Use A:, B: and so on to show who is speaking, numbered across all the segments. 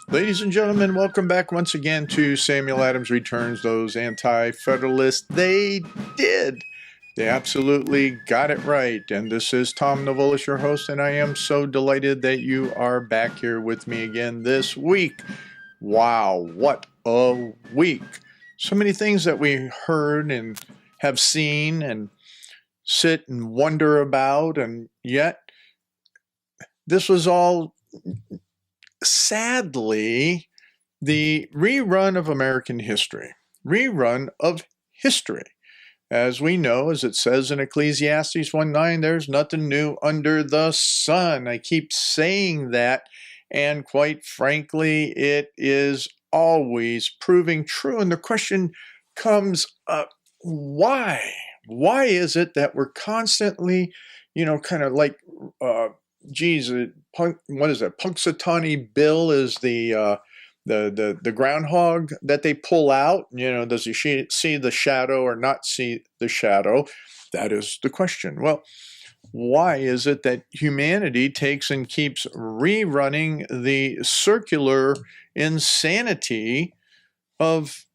A: Ladies and gentlemen, welcome back once again to Samuel Adams Returns. Those anti-federalists, they did. They absolutely got it right. And this is Tom Novolis, your host, and I am so delighted that you are back here with me again this week. Wow, what a week. So many things that we heard and have seen and sit and wonder about, and yet this was all sadly the rerun of American history. Rerun of history. As we know, as it says in Ecclesiastes 1:9, there's nothing new under the sun. I keep saying that, and quite frankly, it is always proving true. And the question comes up, why? Why is it that we're constantly, kind of like, what is that? Punxsutawney Bill is the groundhog that they pull out. Does he see the shadow or not see the shadow? That is the question. Well, why is it that humanity takes and keeps rerunning the circular insanity of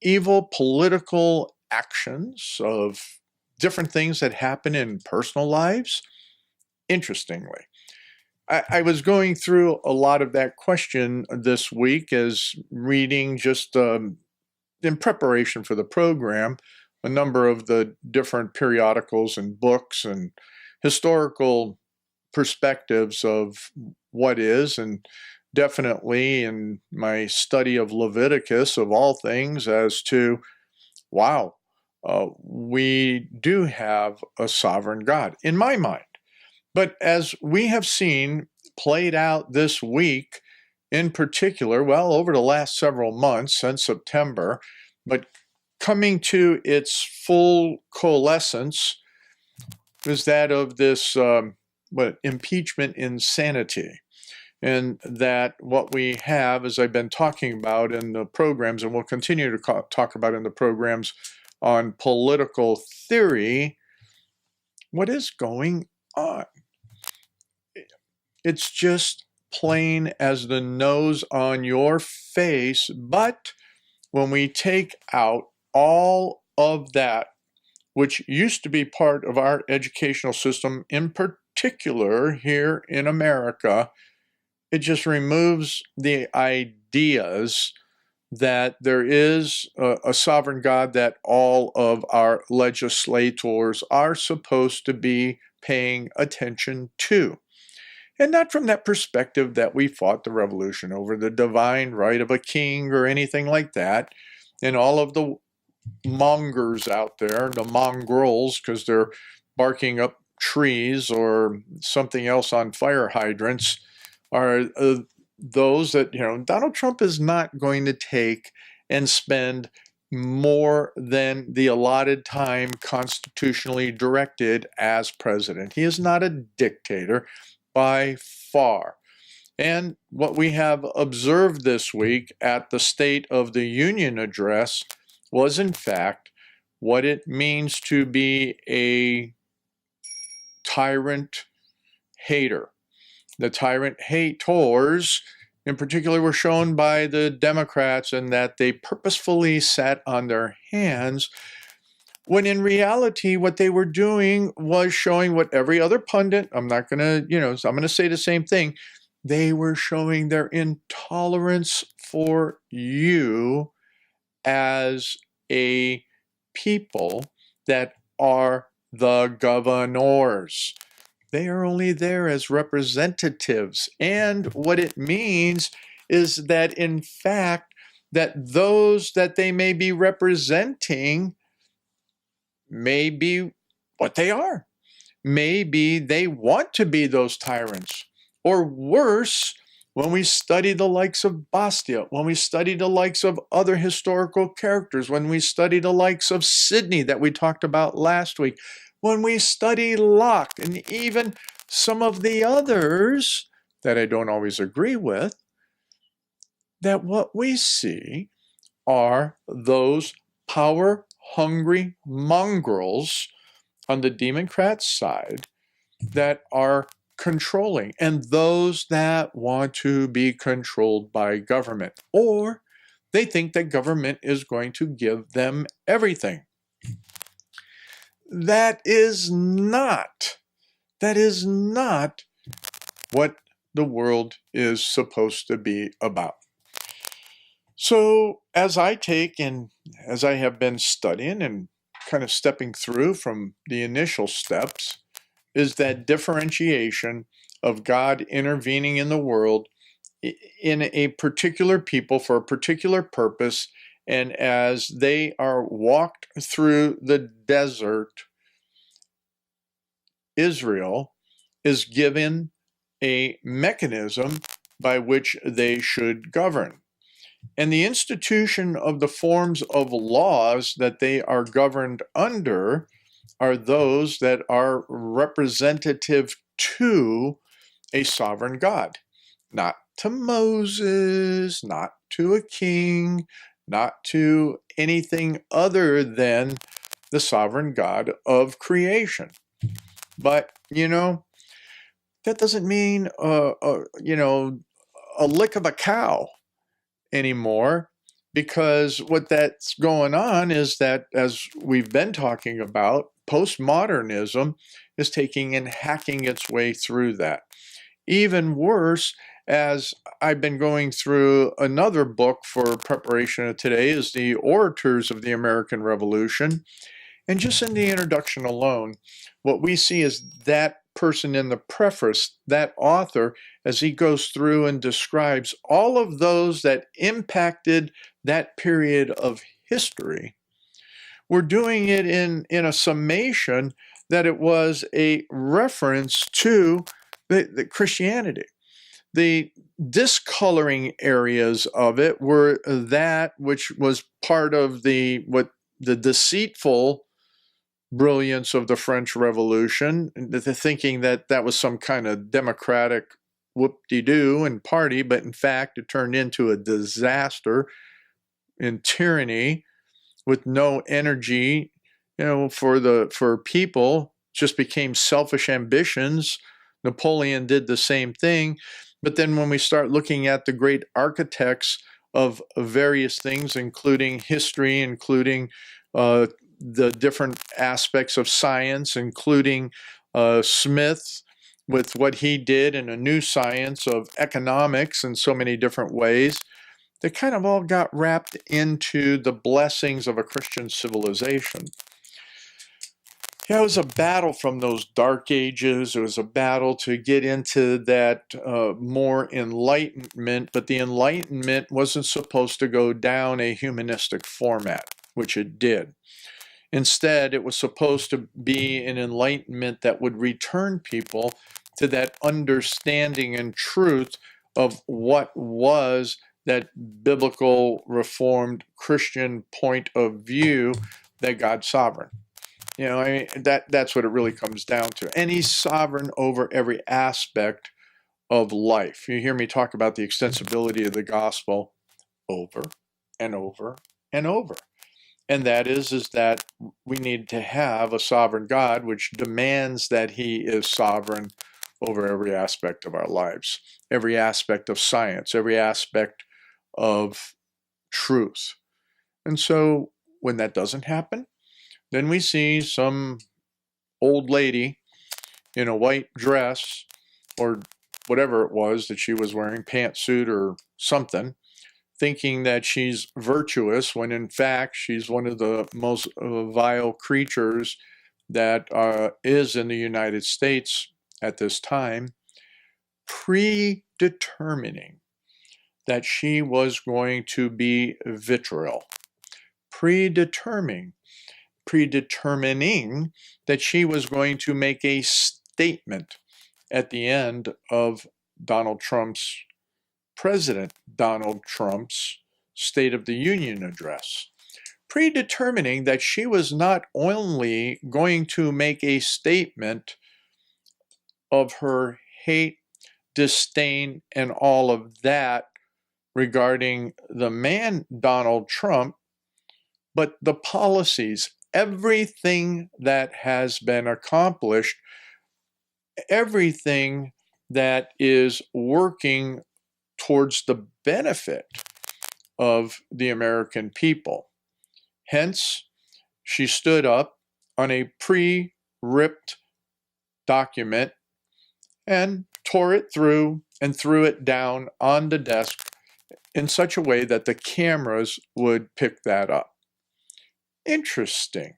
A: evil political actions, of different things that happen in personal lives? Interestingly, I was going through a lot of that question this week as reading just in preparation for the program, a number of the different periodicals and books and historical perspectives of what is, and definitely in my study of Leviticus, of all things, as to, wow, we do have a sovereign God, in my mind. But as we have seen played out this week, in particular, well, over the last several months since September, but coming to its full coalescence is that of this impeachment insanity. And that what we have, as I've been talking about in the programs, and we'll continue to talk about in the programs on political theory, what is going on? It's just plain as the nose on your face. But when we take out all of that, which used to be part of our educational system, in particular here in America, it just removes the ideas that there is a sovereign God that all of our legislators are supposed to be paying attention to. And not from that perspective that we fought the revolution over the divine right of a king or anything like that. And all of the mongers out there, the mongrels, because they're barking up trees or something else on fire hydrants, are those that, Donald Trump is not going to take and spend more than the allotted time constitutionally directed as president. He is not a dictator by far. And what we have observed this week at the State of the Union address was, in fact, what it means to be a tyrant hater. The tyrant haters, in particular, were shown by the Democrats, and that they purposefully sat on their hands, when in reality, what they were doing was showing what every other pundit, I'm going to say the same thing. They were showing their intolerance for you as a people that are the governors. They are only there as representatives. And what it means is that, in fact, that those that they may be representing may be what they are. Maybe they want to be those tyrants. Or worse, when we study the likes of Bastia, when we study the likes of other historical characters, when we study the likes of Sidney that we talked about last week, when we study Locke, and even some of the others that I don't always agree with, that what we see are those power-hungry mongrels on the Democrat side that are controlling, and those that want to be controlled by government, or they think that government is going to give them everything. That is not what the world is supposed to be about. So as I take and as I have been studying and kind of stepping through from the initial steps, is that differentiation of God intervening in the world in a particular people for a particular purpose. And as they are walked through the desert, Israel is given a mechanism by which they should govern. And the institution of the forms of laws that they are governed under are those that are representative to a sovereign God, not to Moses, not to a king, not to anything other than the sovereign God of creation. But, that doesn't mean, a lick of a cow anymore, because what that's going on is that, as we've been talking about, postmodernism is taking and hacking its way through that. Even worse, as I've been going through another book for preparation of today, is the Orators of the American Revolution. And just in the introduction alone, what we see is that person in the preface, that author, as he goes through and describes all of those that impacted that period of history. We're doing it in a summation that it was a reference to the Christianity. The discoloring areas of it were that which was part of the deceitful brilliance of the French Revolution, the thinking that that was some kind of democratic whoop-de-doo and party, but in fact it turned into a disaster in tyranny with no energy, for people. It just became selfish ambitions. Napoleon did the same thing. But then when we start looking at the great architects of various things, including history, including the different aspects of science, including Smith with what he did in a new science of economics in so many different ways, they kind of all got wrapped into the blessings of a Christian civilization. Yeah, it was a battle from those dark ages. It was a battle to get into that more enlightenment, but the enlightenment wasn't supposed to go down a humanistic format, which it did. Instead, it was supposed to be an enlightenment that would return people to that understanding and truth of what was that biblical Reformed Christian point of view that God's sovereign. That's what it really comes down to. And he's sovereign over every aspect of life. You hear me talk about the extensibility of the gospel over and over and over. And that is that we need to have a sovereign God, which demands that he is sovereign over every aspect of our lives, every aspect of science, every aspect of truth. And so when that doesn't happen, then we see some old lady in a white dress or whatever it was that she was wearing, pantsuit or something, thinking that she's virtuous when in fact she's one of the most vile creatures that is in the United States at this time, predetermining that she was going to be vitriol, predetermining that she was going to make a statement at the end of President Donald Trump's State of the Union address, predetermining that she was not only going to make a statement of her hate, disdain, and all of that regarding the man Donald Trump, but the policies, everything that has been accomplished everything that is working towards the benefit of the American people. Hence, she stood up on a pre-ripped document and tore it through and threw it down on the desk in such a way that the cameras would pick that up. Interesting.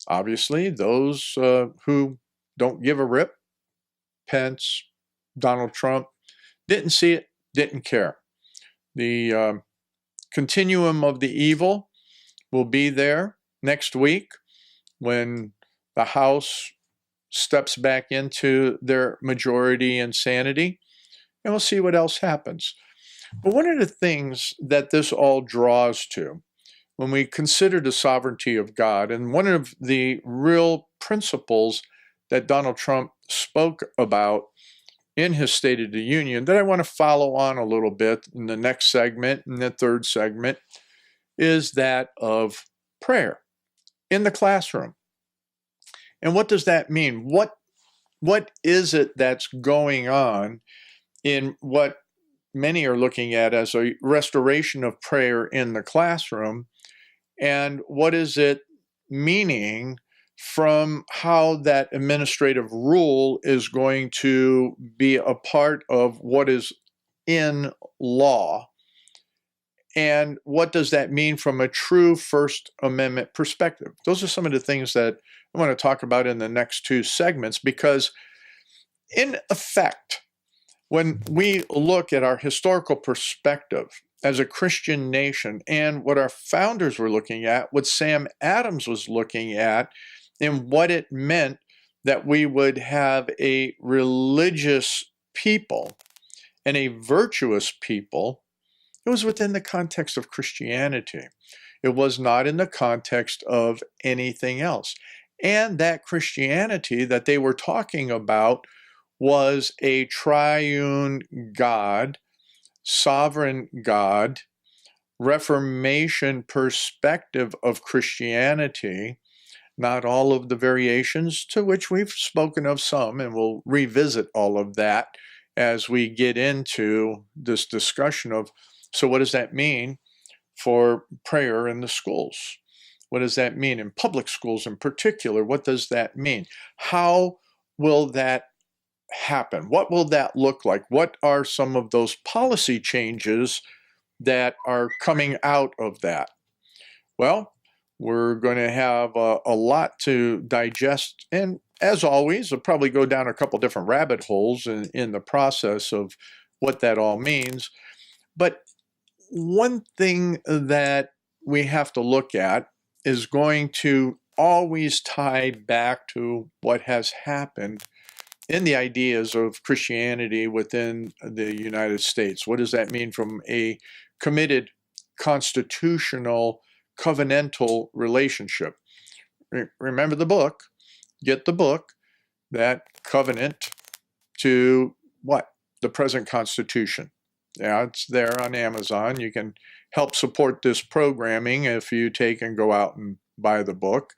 A: Obviously, those who don't give a rip, Pence, Donald Trump, didn't see it, didn't care. The continuum of the evil will be there next week when the House steps back into their majority insanity, and we'll see what else happens. But one of the things that this all draws to, when we consider the sovereignty of God, and one of the real principles that Donald Trump spoke about in his State of the Union that I want to follow on a little bit in the next segment, in the third segment, is that of prayer in the classroom. And what does that mean? What is it that's going on in what many are looking at as a restoration of prayer in the classroom? And what is it meaning from how that administrative rule is going to be a part of what is in law? And what does that mean from a true First Amendment perspective? Those are some of the things that I want to talk about in the next two segments, because in effect, when we look at our historical perspective as a Christian nation and what our founders were looking at, what Sam Adams was looking at, and what it meant that we would have a religious people and a virtuous people, it was within the context of Christianity. It was not in the context of anything else. And that Christianity that they were talking about was a triune God, sovereign God, Reformation perspective of Christianity, not all of the variations, to which we've spoken of some, and we'll revisit all of that as we get into this discussion of, so what does that mean for prayer in the schools? What does that mean in public schools in particular? What does that mean? How will that happen? What will that look like? What are some of those policy changes that are coming out of that? Well, we're going to have a lot to digest, and as always, we'll probably go down a couple different rabbit holes in the process of what that all means. But one thing that we have to look at is going to always tie back to what has happened in the ideas of Christianity within the United States. What does that mean from a committed, constitutional, covenantal relationship? Remember the book, get the book, that covenant to what? The present Constitution. Yeah, it's there on Amazon. You can help support this programming if you take and go out and buy the book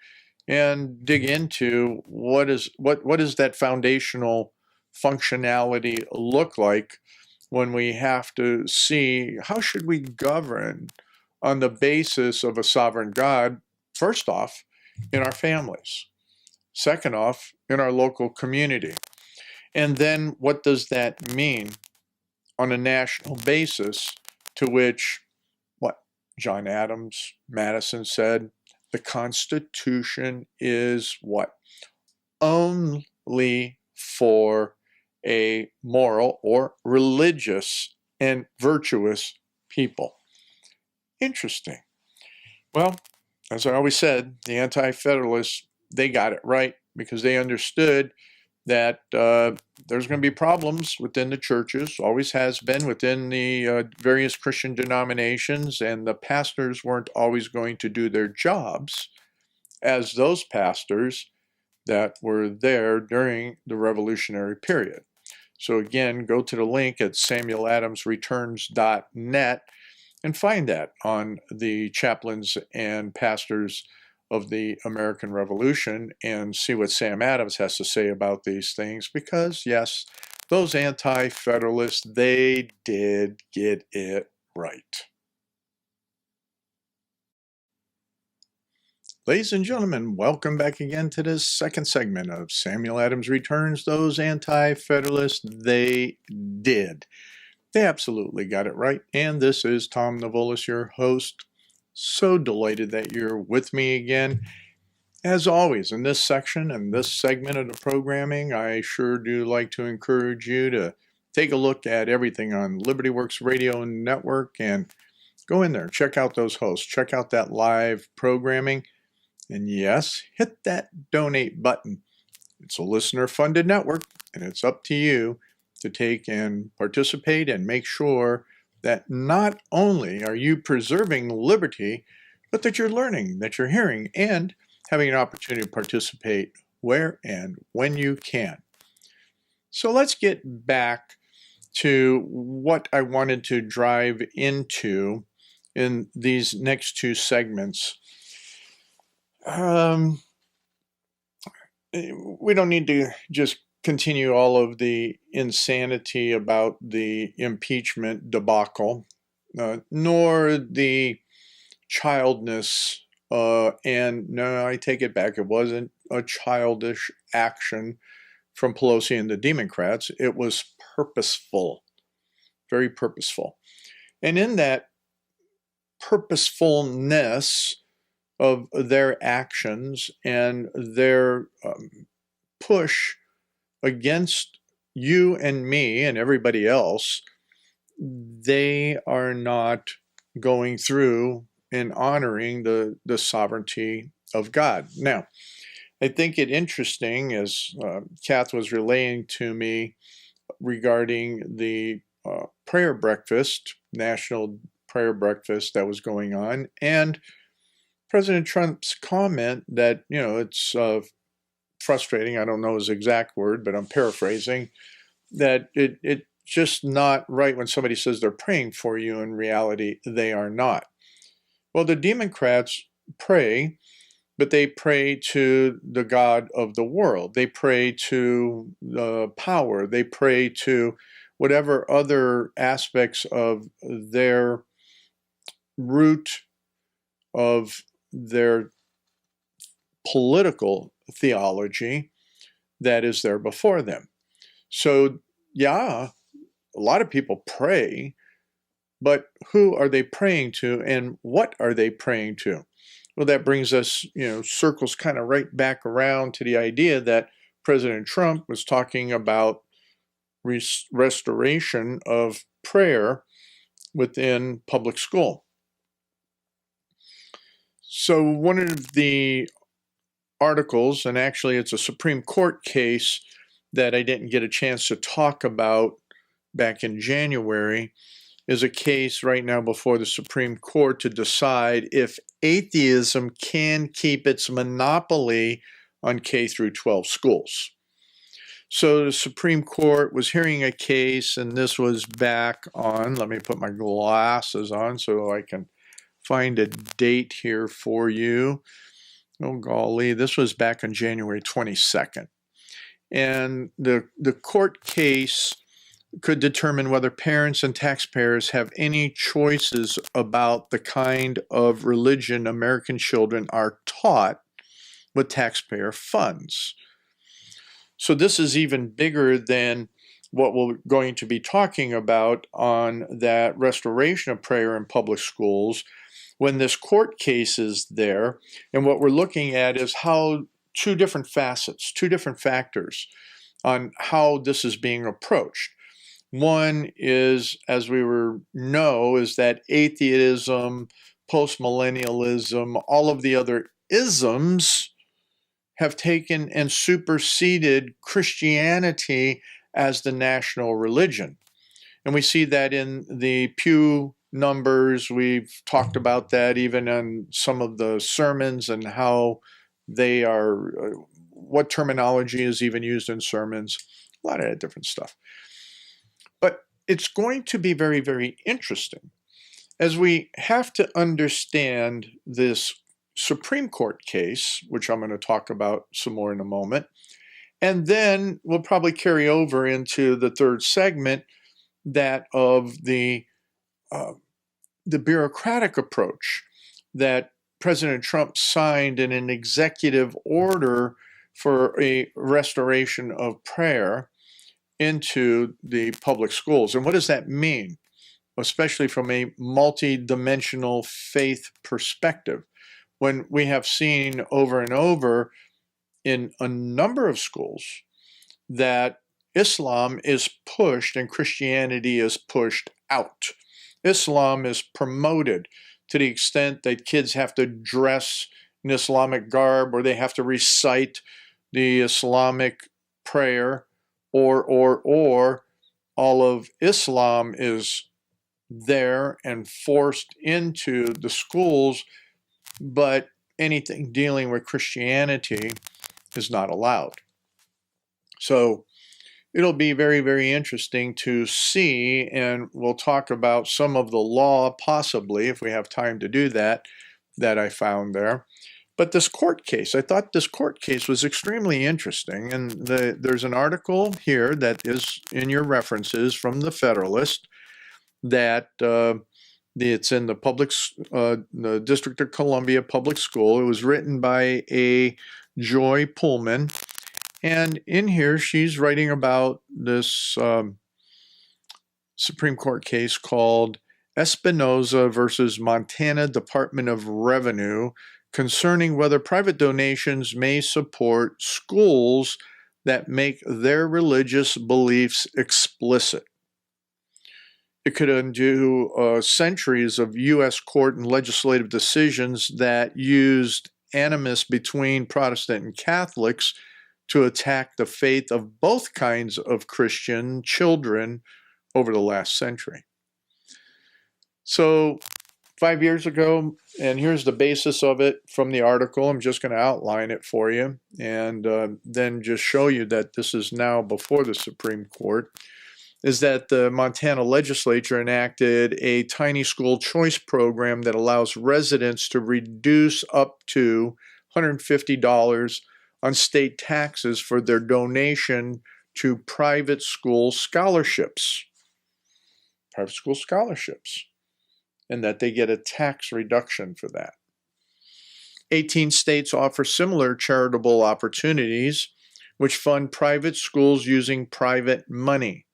A: and dig into what is that foundational functionality look like when we have to see how should we govern on the basis of a sovereign God, first off, in our families, second off, in our local community. And then what does that mean on a national basis, to which what John Adams, Madison said, the Constitution is what? Only for a moral or religious and virtuous people. Interesting. Well, as I always said, the Anti-Federalists, they got it right because they understood that there's going to be problems within the churches, always has been within the various Christian denominations, and the pastors weren't always going to do their jobs as those pastors that were there during the Revolutionary period. So again, go to the link at samueladamsreturns.net and find that on the chaplains and pastors of the American Revolution and see what Sam Adams has to say about these things, because yes, those anti-federalists, they did get it right. Ladies and gentlemen, welcome back again to this second segment of Samuel Adams Returns. Those anti-federalists, they did. They absolutely got it right. And this is Tom Navolis, your host. So delighted that you're with me again. As always, in this section and this segment of the programming, I sure do like to encourage you to take a look at everything on LibertyWorks Radio Network and go in there, check out those hosts, check out that live programming. And yes, hit that donate button. It's a listener-funded network, and it's up to you to take and participate and make sure that not only are you preserving liberty, but that you're learning, that you're hearing, and having an opportunity to participate where and when you can. So let's get back to what I wanted to drive into in these next two segments. We don't need to just continue all of the insanity about the impeachment debacle, nor the childness, and no, I take it back. It wasn't a childish action from Pelosi and the Democrats. It was purposeful, very purposeful. And in that purposefulness of their actions and their push against you and me and everybody else, they are not going through and honoring the sovereignty of God. Now, I think it interesting, as Kath was relaying to me regarding the prayer breakfast, national prayer breakfast that was going on, and President Trump's comment that, it's frustrating, I don't know his exact word, but I'm paraphrasing, that it's just not right when somebody says they're praying for you. In reality, they are not. Well, the Democrats pray, but they pray to the God of the world. They pray to the power. They pray to whatever other aspects of their root of their political theology that is there before them. So, yeah, a lot of people pray, but who are they praying to and what are they praying to? Well, that brings us, circles kind of right back around to the idea that President Trump was talking about restoration of prayer within public school. So one of the articles, and actually it's a Supreme Court case that I didn't get a chance to talk about back in January, is a case right now before the Supreme Court to decide if atheism can keep its monopoly on K through 12 schools. So the Supreme Court was hearing a case, and this was back on, let me put my glasses on so I can find a date here for you. Oh, golly, this was back on January 22nd. And the court case could determine whether parents and taxpayers have any choices about the kind of religion American children are taught with taxpayer funds. So this is even bigger than what we're going to be talking about on that restoration of prayer in public schools when this court case is there. And what we're looking at is how two different facets, two different factors on how this is being approached. One is, as we know, is that atheism, postmillennialism, all of the other isms have taken and superseded Christianity as the national religion. And we see that in the Pew numbers. We've talked about that even on some of the sermons and how they are, what terminology is even used in sermons, a lot of different stuff. But it's going to be very, very interesting as we have to understand this Supreme Court case, which I'm going to talk about some more in a moment. And then we'll probably carry over into the third segment, that of the bureaucratic approach that President Trump signed in an executive order for a restoration of prayer into the public schools. And what does that mean, especially from a multi-dimensional faith perspective, when we have seen over and over in a number of schools that Islam is pushed and Christianity is pushed out. Islam is promoted to the extent that kids have to dress in Islamic garb, or they have to recite the Islamic prayer, or all of Islam is there and forced into the schools, but anything dealing with Christianity is not allowed. So it'll be very, very interesting to see, and we'll talk about some of the law, possibly, if we have time to do that, that I found there. But this court case, I thought this court case was extremely interesting, and there's an article here that is in your references from the Federalist that it's in the District of Columbia Public School. It was written by a Joy Pullman. And in here, she's writing about this Supreme Court case called Espinoza versus Montana Department of Revenue, concerning whether private donations may support schools that make their religious beliefs explicit. It could undo centuries of U.S. court and legislative decisions that used animus between Protestant and Catholics to attack the faith of both kinds of Christian children over the last century. So 5 years ago, and here's the basis of it from the article. I'm just going to outline it for you and then just show you that this is now before the Supreme Court, is that the Montana legislature enacted a tiny school choice program that allows residents to reduce up to $150 on state taxes for their donation to private school scholarships. Private school scholarships. And that they get a tax reduction for that. 18 states offer similar charitable opportunities, which fund private schools using private money.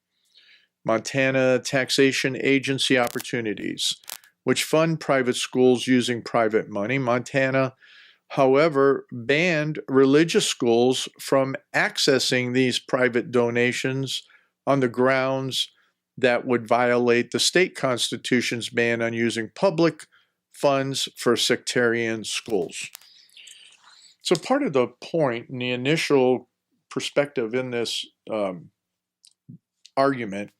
A: Montana Taxation Agency opportunities, which fund private schools using private money. Montana, however, banned religious schools from accessing these private donations on the grounds that would violate the state constitution's ban on using public funds for sectarian schools. So part of the point in the initial perspective in this argument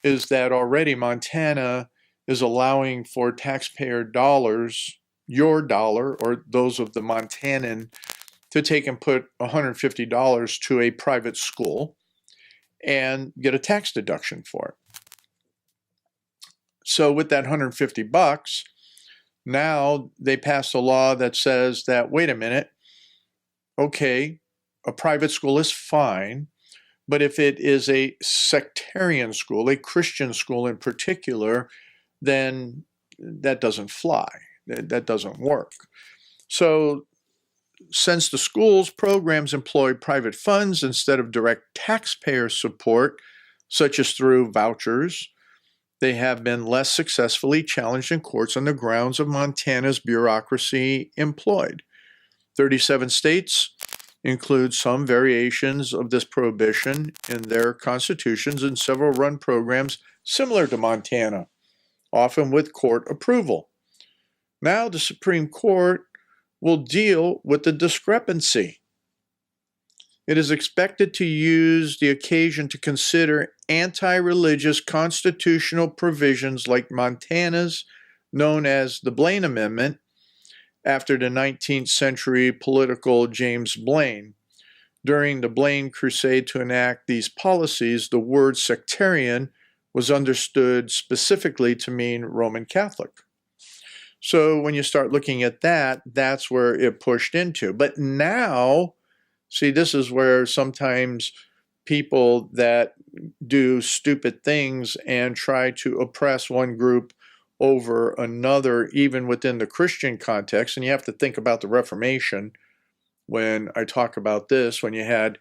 A: is that already Montana is allowing for taxpayer dollars, your dollar or those of the Montanan, to take and put $150 to a private school and get a tax deduction for it. So with that $150, now they passed a law that says that, wait a minute, okay, a private school is fine, but if it is a sectarian school, a Christian school in particular, then that doesn't fly. That doesn't work. So since the school's programs employ private funds instead of direct taxpayer support, such as through vouchers, they have been less successfully challenged in courts on the grounds of Montana's bureaucracy employed. 37 states include some variations of this prohibition in their constitutions, and several run programs similar to Montana, often with court approval. Now the Supreme Court will deal with the discrepancy. It is expected to use the occasion to consider anti-religious constitutional provisions like Montana's, known as the Blaine Amendment, after the 19th century political James Blaine. During the Blaine crusade to enact these policies, the word sectarian was understood specifically to mean Roman Catholic. So when you start looking at that, that's where it pushed into. But now, see, this is where sometimes people that do stupid things and try to oppress one group over another, even within the Christian context, and you have to think about the Reformation when I talk about this, when you had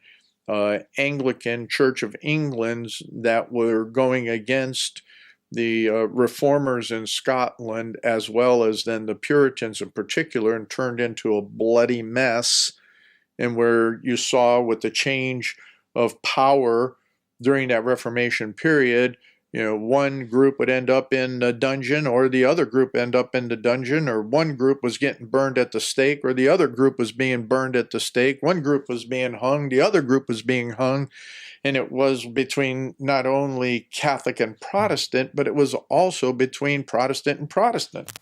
A: Anglican Church of England's that were going against the reformers in Scotland, as well as then the Puritans in particular, and turned into a bloody mess. And where you saw with the change of power during that Reformation period, one group would end up in the dungeon, or the other group end up in the dungeon, or one group was getting burned at the stake, or the other group was being burned at the stake. One group was being hung, the other group was being hung. And it was between not only Catholic and Protestant, but it was also between Protestant and Protestant.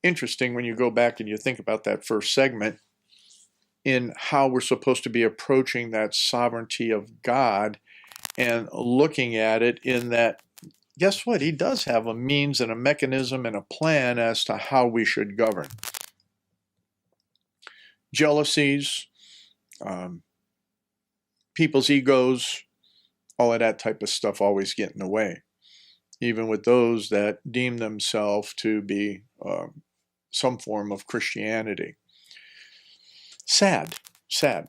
A: Interesting when you go back and you think about that first segment in how we're supposed to be approaching that sovereignty of God and looking at it in that, guess what? He does have a means and a mechanism and a plan as to how we should govern. Jealousies, people's egos, all of that type of stuff always get in the way, even with those that deem themselves to be some form of Christianity. Sad.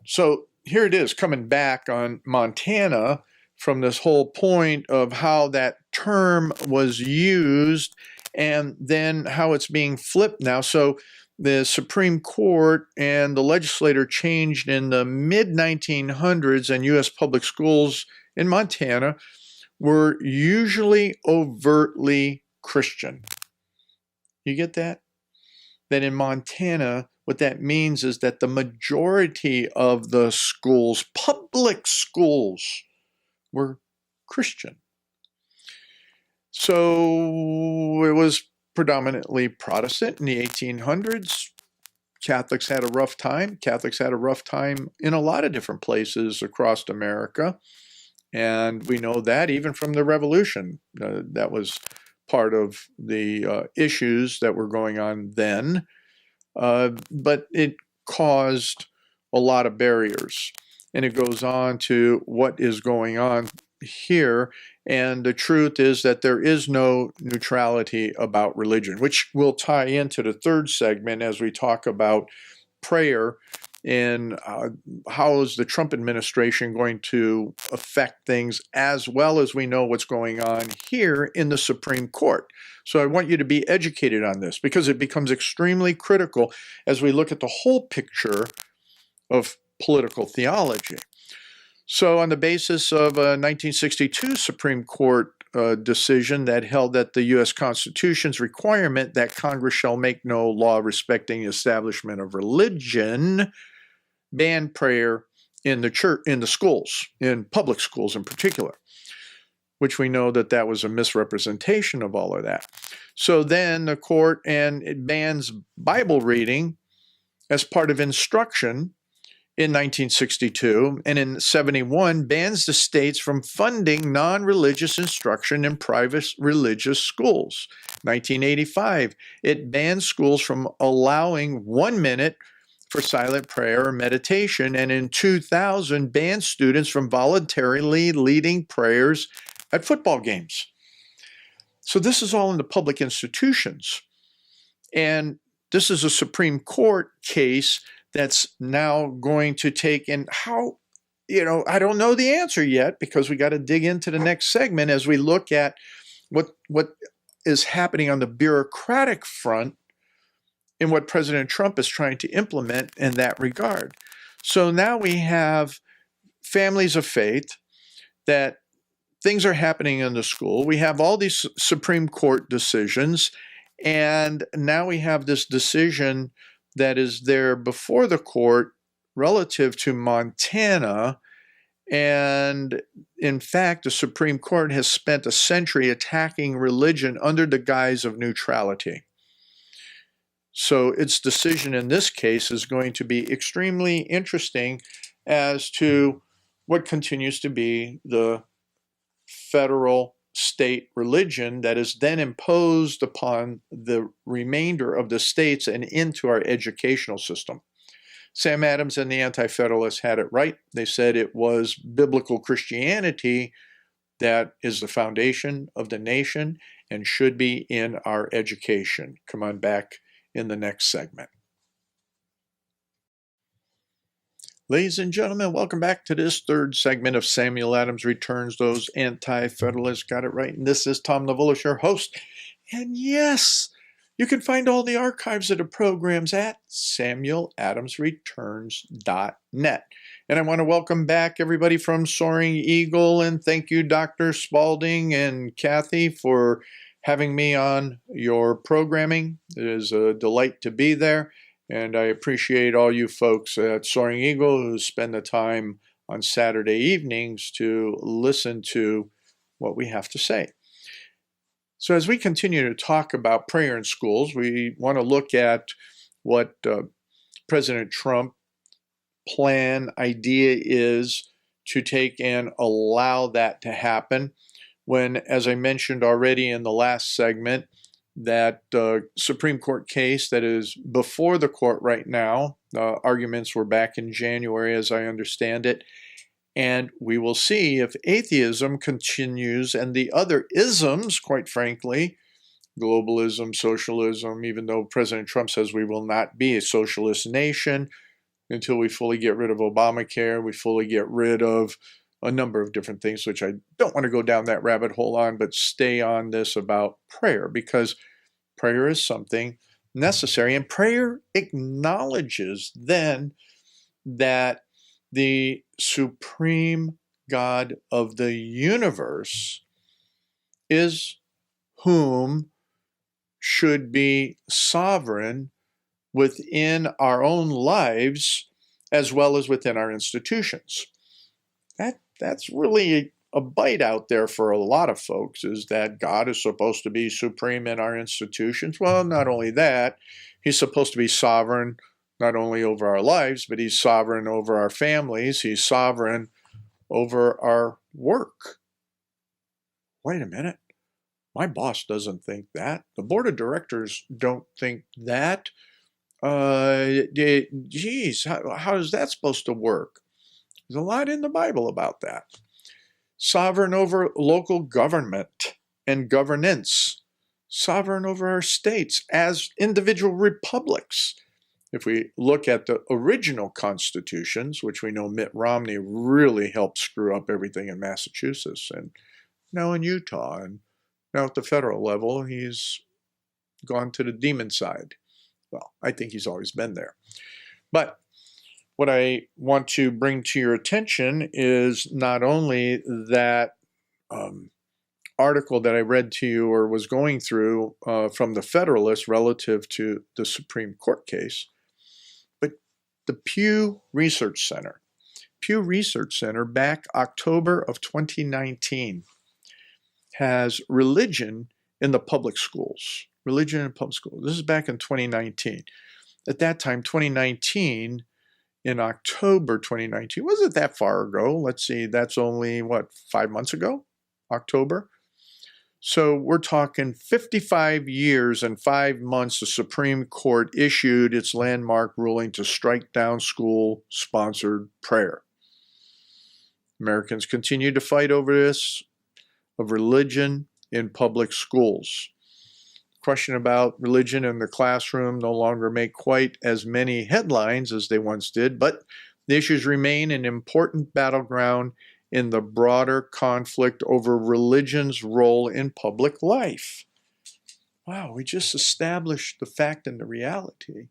A: So here it is, coming back on Montana from this whole point of how that term was used and then how it's being flipped now. So the Supreme Court and the legislature changed in the mid-1900s, and U.S. public schools in Montana were usually overtly Christian. You get that? That in Montana, what that means is that the majority of the schools, public schools, were Christian. So it was predominantly Protestant in the 1800s. Catholics had a rough time. Catholics had a rough time in a lot of different places across America. And we know that even from the Revolution. That was part of the issues that were going on then. But it caused a lot of barriers. And it goes on to what is going on here. And the truth is that there is no neutrality about religion, which will tie into the third segment as we talk about prayer and how is the Trump administration going to affect things, as well as we know what's going on here in the Supreme Court. So I want you to be educated on this because it becomes extremely critical as we look at the whole picture of political theology. So on the basis of a 1962 Supreme Court decision that held that the U.S. Constitution's requirement that Congress shall make no law respecting the establishment of religion banned prayer in the church, in the schools, in public schools in particular, which we know that that was a misrepresentation of all of that. So then the court, and it bans Bible reading as part of instruction in 1962, and in 71 bans the states from funding non-religious instruction in private religious schools. 1985, it bans schools from allowing 1 minute for silent prayer or meditation, and in 2000 bans students from voluntarily leading prayers at football games. So this is all in the public institutions. And this is a Supreme Court case that's now going to take, and how, I don't know the answer yet because we got to dig into the next segment as we look at what is happening on the bureaucratic front and what President Trump is trying to implement in that regard. So now we have families of faith that things are happening in the school. We have all these Supreme Court decisions, and now we have this decision that is there before the court relative to Montana. And in fact, the Supreme Court has spent a century attacking religion under the guise of neutrality. So its decision in this case is going to be extremely interesting as to what continues to be the federal state religion that is then imposed upon the remainder of the states and into our educational system. Sam Adams and the Anti-Federalists had it right. They said it was biblical Christianity that is the foundation of the nation and should be in our education. Come on back in the next segment. Ladies and gentlemen, welcome back to this third segment of Samuel Adams Returns Those Anti-Federalists Got It Right. And this is Tom Navulish, your host. And yes, you can find all the archives of the programs at samueladamsreturns.net. And I want to welcome back everybody from Soaring Eagle, and thank you, Dr. Spalding and Kathy, for having me on your programming. It is a delight to be there. And I appreciate all you folks at Soaring Eagle who spend the time on Saturday evenings to listen to what we have to say. So as we continue to talk about prayer in schools, we want to look at what President Trump's idea is to take and allow that to happen when, as I mentioned already in the last segment, that Supreme Court case that is before the court right now. Arguments were back in January, as I understand it. And we will see if atheism continues and the other isms, quite frankly, globalism, socialism, even though President Trump says we will not be a socialist nation until we fully get rid of Obamacare, we fully get rid of a number of different things, which I don't want to go down that rabbit hole on, but stay on this about prayer, because prayer is something necessary. And prayer acknowledges then that the supreme God of the universe is whom should be sovereign within our own lives as well as within our institutions. That's really a bite out there for a lot of folks, is that God is supposed to be supreme in our institutions. Well, not only that, he's supposed to be sovereign not only over our lives, but he's sovereign over our families. He's sovereign over our work. Wait a minute. My boss doesn't think that. The board of directors don't think that. Geez, how is that supposed to work? There's a lot in the Bible about that. Sovereign over local government and governance. Sovereign over our states as individual republics. If we look at the original constitutions, which we know Mitt Romney really helped screw up everything in Massachusetts and now in Utah, and now at the federal level, he's gone to the demon side. Well, I think he's always been there. But what I want to bring to your attention is not only that article that I read to you or was going through from the Federalist relative to the Supreme Court case, but the Pew Research Center. Pew Research Center, back October of 2019, has religion in the public schools. Religion in public schools. This is back in 2019. At that time, 2019, in October 2019, wasn't that far ago. Let's see, that's only, 5 months ago? October? So we're talking 55 years and 5 months the Supreme Court issued its landmark ruling to strike down school-sponsored prayer. Americans continue to fight over this, of religion in public schools. Question about religion in the classroom no longer make quite as many headlines as they once did, but the issues remain an important battleground in the broader conflict over religion's role in public life. Wow, we just established the fact and the reality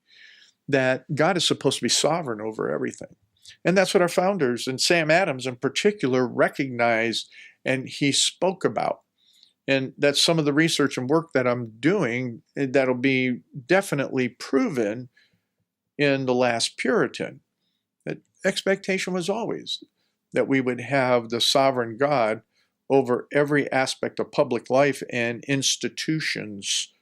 A: that God is supposed to be sovereign over everything. And that's what our founders, and Sam Adams in particular, recognized and he spoke about. And that's some of the research and work that I'm doing that'll be definitely proven in The Last Puritan. That expectation was always that we would have the sovereign God over every aspect of public life and institutions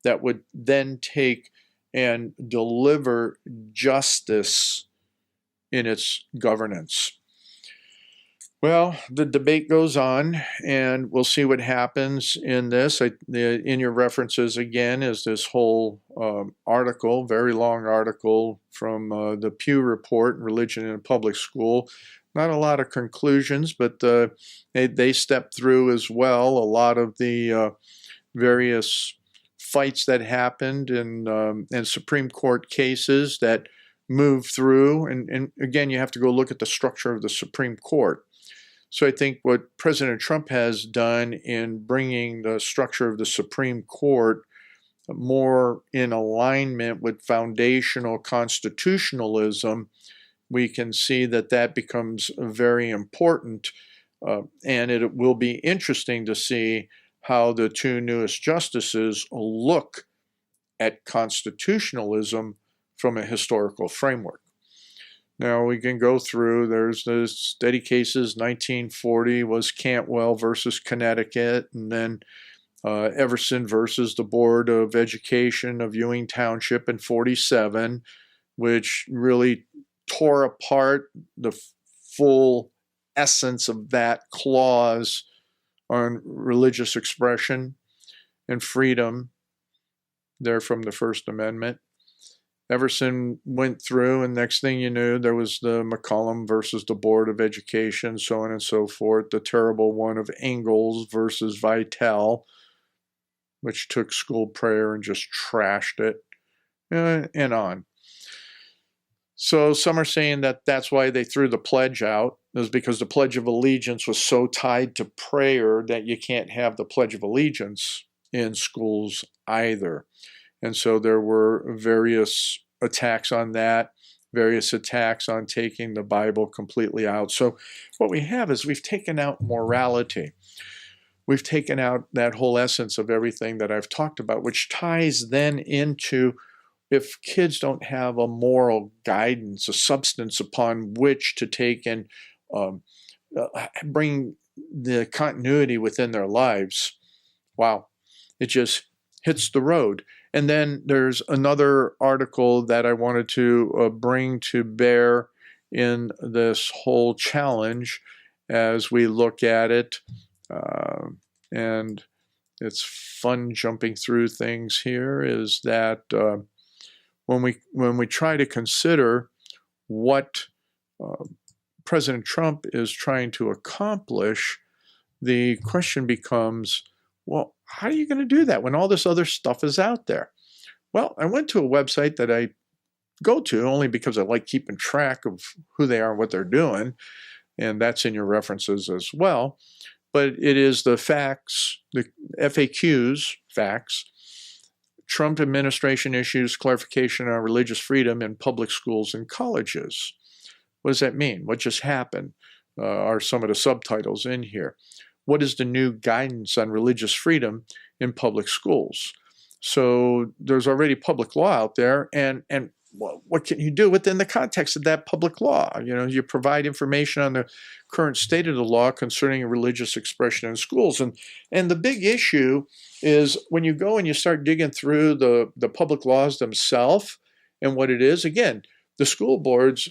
A: that would then take and deliver justice in its governance. Well, the debate goes on, and we'll see what happens in this. In your references again is this whole article, very long article from the Pew Report, Religion in a Public School. Not a lot of conclusions, but they step through as well a lot of the various fights that happened and Supreme Court cases that moved through. And again, you have to go look at the structure of the Supreme Court. So I think what President Trump has done in bringing the structure of the Supreme Court more in alignment with foundational constitutionalism, we can see that that becomes very important. And it will be interesting to see how the two newest justices look at constitutionalism from a historical framework. Now we can go through, there's the steady cases, 1940 was Cantwell versus Connecticut, and then Everson versus the Board of Education of Ewing Township in 47, which really tore apart the full essence of that clause on religious expression and freedom there from the First Amendment. Everson went through, and next thing you knew, there was the McCollum versus the Board of Education, so on and so forth. The terrible one of Ingalls versus Vitale, which took school prayer and just trashed it, and on. So some are saying that that's why they threw the pledge out, is because the Pledge of Allegiance was so tied to prayer that you can't have the Pledge of Allegiance in schools either. And so there were various attacks on that, various attacks on taking the Bible completely out. So what we have is we've taken out morality. We've taken out that whole essence of everything that I've talked about, which ties then into if kids don't have a moral guidance, a substance upon which to take and bring the continuity within their lives, wow, it just hits the road. And then there's another article that I wanted to bring to bear in this whole challenge as we look at it. And it's fun jumping through things here, is that when we try to consider what President Trump is trying to accomplish, the question becomes, well, how are you going to do that when all this other stuff is out there? Well, I went to a website that I go to only because I like keeping track of who they are and what they're doing, and that's in your references as well. But it is the facts, the FAQs, facts, Trump administration issues clarification on religious freedom in public schools and colleges. What does that mean? What just happened? Are some of the subtitles in here. What is the new guidance on religious freedom in public schools? So there's already public law out there, and what can you do within the context of that public law? You know, you provide information on the current state of the law concerning religious expression in schools. And the big issue is when you go and you start digging through the public laws themselves and what it is, again, the school boards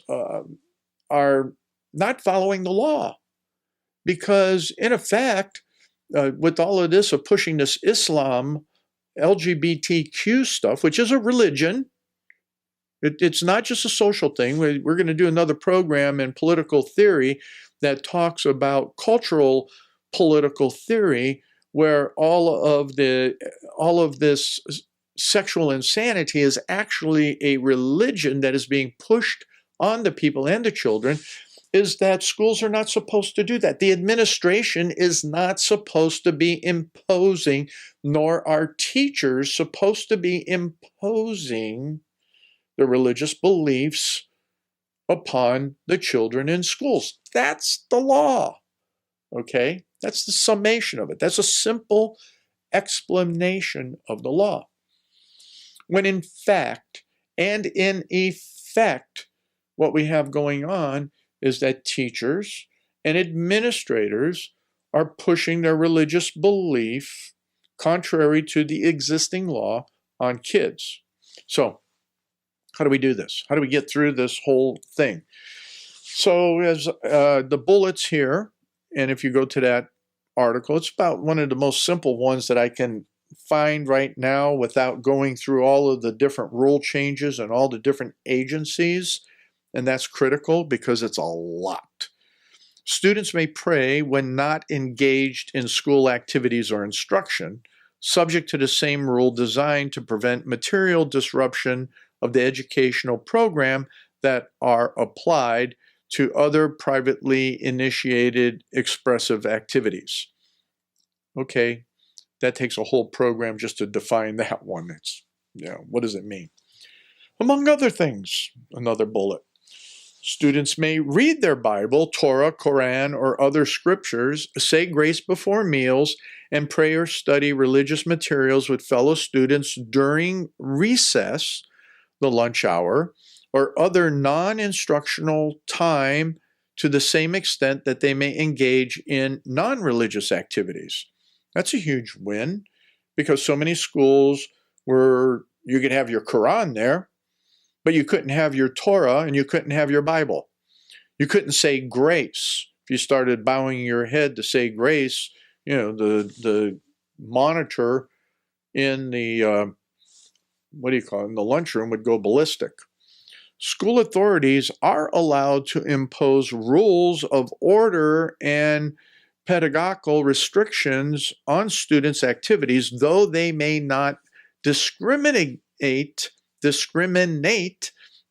A: are not following the law. Because in effect, with all of this of pushing this Islam, LGBTQ stuff, which is a religion, it's not just a social thing. We're going to do another program in political theory that talks about cultural political theory, where all of this sexual insanity is actually a religion that is being pushed on the people and the children, is that schools are not supposed to do that. The administration is not supposed to be imposing, nor are teachers supposed to be imposing the religious beliefs upon the children in schools. That's the law, okay? That's the summation of it. That's a simple explanation of the law. When in fact, and in effect, what we have going on is that teachers and administrators are pushing their religious belief contrary to the existing law on kids. So, how do we do this? How do we get through this whole thing? So, as the bullets here And if you go to that article, it's about one of the most simple ones that I can find right now without going through all of the different rule changes and all the different agencies. And that's critical because it's a lot. Students may pray when not engaged in school activities or instruction, subject to the same rule designed to prevent material disruption of the educational program that are applied to other privately initiated expressive activities. Okay, that takes a whole program just to define that one. It's, what does it mean? Among other things, another bullet. Students may read their Bible, Torah, Quran, or other scriptures, say grace before meals, and pray or study religious materials with fellow students during recess, the lunch hour, or other non-instructional time to the same extent that they may engage in non-religious activities. That's a huge win because so many schools where you could have your Quran there, but you couldn't have your Torah and you couldn't have your Bible. You couldn't say grace. If you started bowing your head to say grace, the monitor in the, in the lunchroom would go ballistic. School authorities are allowed to impose rules of order and pedagogical restrictions on students' activities, though they may not discriminate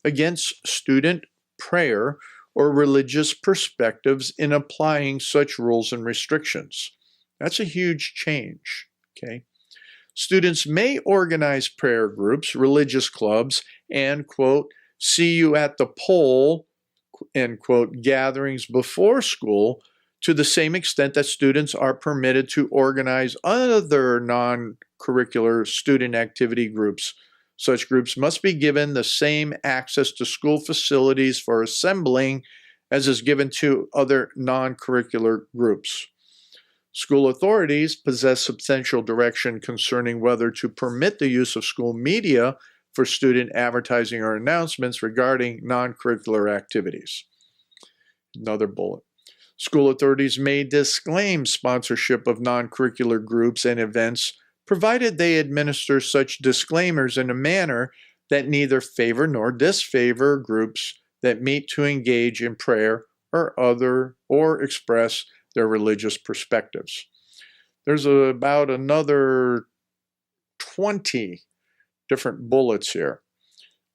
A: against student prayer or religious perspectives in applying such rules and restrictions. That's a huge change, okay? Students may organize prayer groups, religious clubs, and, quote, see you at the pole, end quote, gatherings before school to the same extent that students are permitted to organize other non-curricular student activity groups. Such groups must be given the same access to school facilities for assembling as is given to other non-curricular groups. School authorities possess substantial direction concerning whether to permit the use of school media for student advertising or announcements regarding non-curricular activities. Another bullet. School authorities may disclaim sponsorship of non-curricular groups and events, provided they administer such disclaimers in a manner that neither favor nor disfavor groups that meet to engage in prayer or express their religious perspectives. There's about another 20 different bullets here.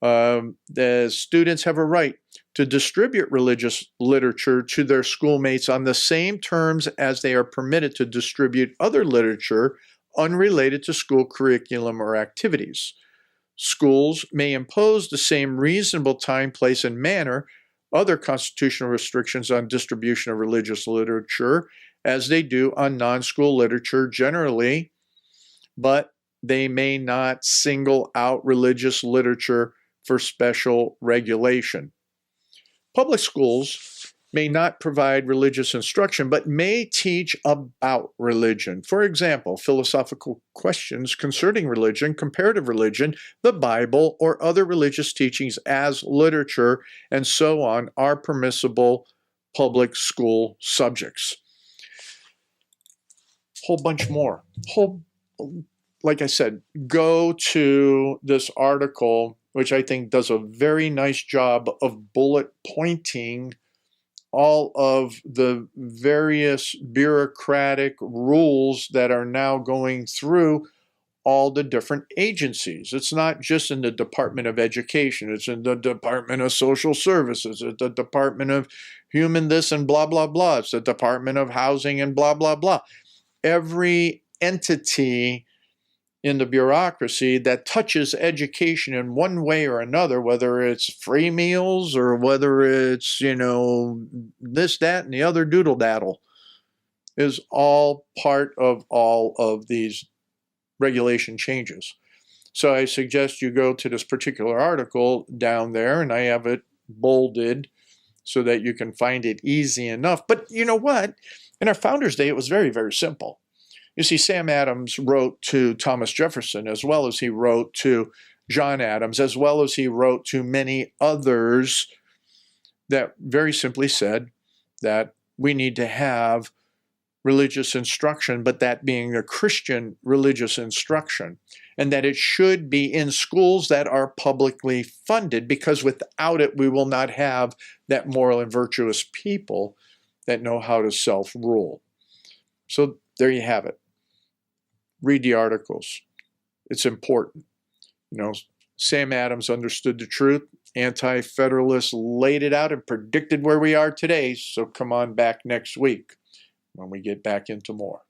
A: The students have a right to distribute religious literature to their schoolmates on the same terms as they are permitted to distribute other literature unrelated to school curriculum or activities. Schools may impose the same reasonable time, place, and manner, other constitutional restrictions on distribution of religious literature as they do on non-school literature generally, but they may not single out religious literature for special regulation. Public schools may not provide religious instruction, but may teach about religion. For example, philosophical questions concerning religion, comparative religion, the Bible, or other religious teachings as literature, and so on, are permissible public school subjects. Whole bunch more. Like I said, go to this article, which I think does a very nice job of bullet pointing all of the various bureaucratic rules that are now going through all the different agencies. It's not just in the Department of Education. It's in the Department of Social Services. It's the Department of Human this and blah, blah, blah. It's the Department of Housing and blah, blah, blah. Every entity in the bureaucracy that touches education in one way or another, whether it's free meals or whether it's, this, that, and the other doodle daddle, is all part of all of these regulation changes. So I suggest you go to this particular article down there, and I have it bolded so that you can find it easy enough. But you know what? In our Founders Day, it was very, very simple. You see, Sam Adams wrote to Thomas Jefferson, as well as he wrote to John Adams, as well as he wrote to many others that very simply said that we need to have religious instruction, but that being a Christian religious instruction, and that it should be in schools that are publicly funded, because without it, we will not have that moral and virtuous people that know how to self-rule. So there you have it. Read the articles. It's important. You know, Sam Adams understood the truth. Anti-federalists laid it out and predicted where we are today. So come on back next week when we get back into more.